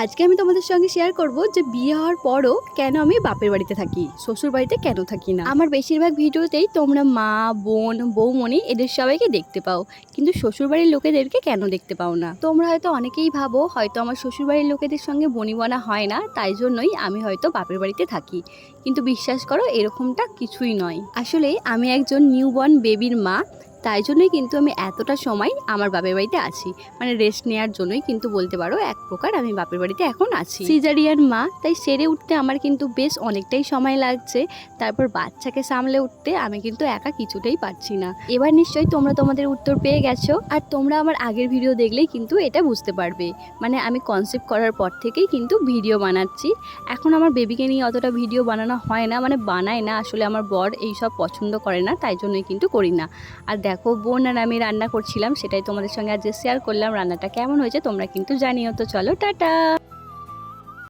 আজকে আমি তোমাদের সঙ্গে শেয়ার করব যে বিয়ে হওয়ার পরও কেন আমি বাপের বাড়িতে থাকি, শ্বশুর বাড়িতে কেন থাকি না। আমার বেশিরভাগ ভিডিওতেই তোমরা মা, বোন, বৌমণি এদের সবাইকে দেখতে পাও, কিন্তু শ্বশুর বাড়ির লোকেদেরকে কেন দেখতে পাও না? তোমরা হয়তো অনেকেই ভাবো হয়তো আমার শ্বশুর বাড়ির লোকেদের সঙ্গে বনিবনা হয় না, তাই জন্যই আমি হয়তো বাপের বাড়িতে থাকি। কিন্তু বিশ্বাস করো, এরকমটা কিছুই নয়। আসলে আমি একজন নিউবর্ন বেবির মা, তাই জন্যই কিন্তু আমি এতটা সময় আমার বাপের বাড়িতে আছি। মানে রেস্ট নেওয়ার জন্যই কিন্তু বলতে পারো এক প্রকার আমি বাপের বাড়িতে এখন আছি। সিজারিয়ান মা, তাই সেরে উঠতে আমার কিন্তু বেশ অনেকটাই সময় লাগছে। তারপর বাচ্চাকে সামলে উঠতে আমি কিন্তু একা কিছুতেই পারছি না। এবার নিশ্চয়ই তোমরা তোমাদের উত্তর পেয়ে গেছো, আর তোমরা আমার আগের ভিডিও দেখলেই কিন্তু এটা বুঝতে পারবে। মানে আমি কনসেপ্ট করার পর থেকেই কিন্তু ভিডিও বানাচ্ছি। এখন আমার বেবিকে নিয়ে অতটা ভিডিও বানানো হয় না, মানে বানায় না আসলে। আমার বর এইসব পছন্দ করে না, তাই জন্যই কিন্তু করি না। আর দেখো, বোন আর আমি রান্না করছিলাম, সেটাই তোমাদের সঙ্গে আজকে শেয়ার করলাম। রান্নাটা কেমন হয়েছে তোমরা কিন্তু জানিও। তো চলো, টাটা।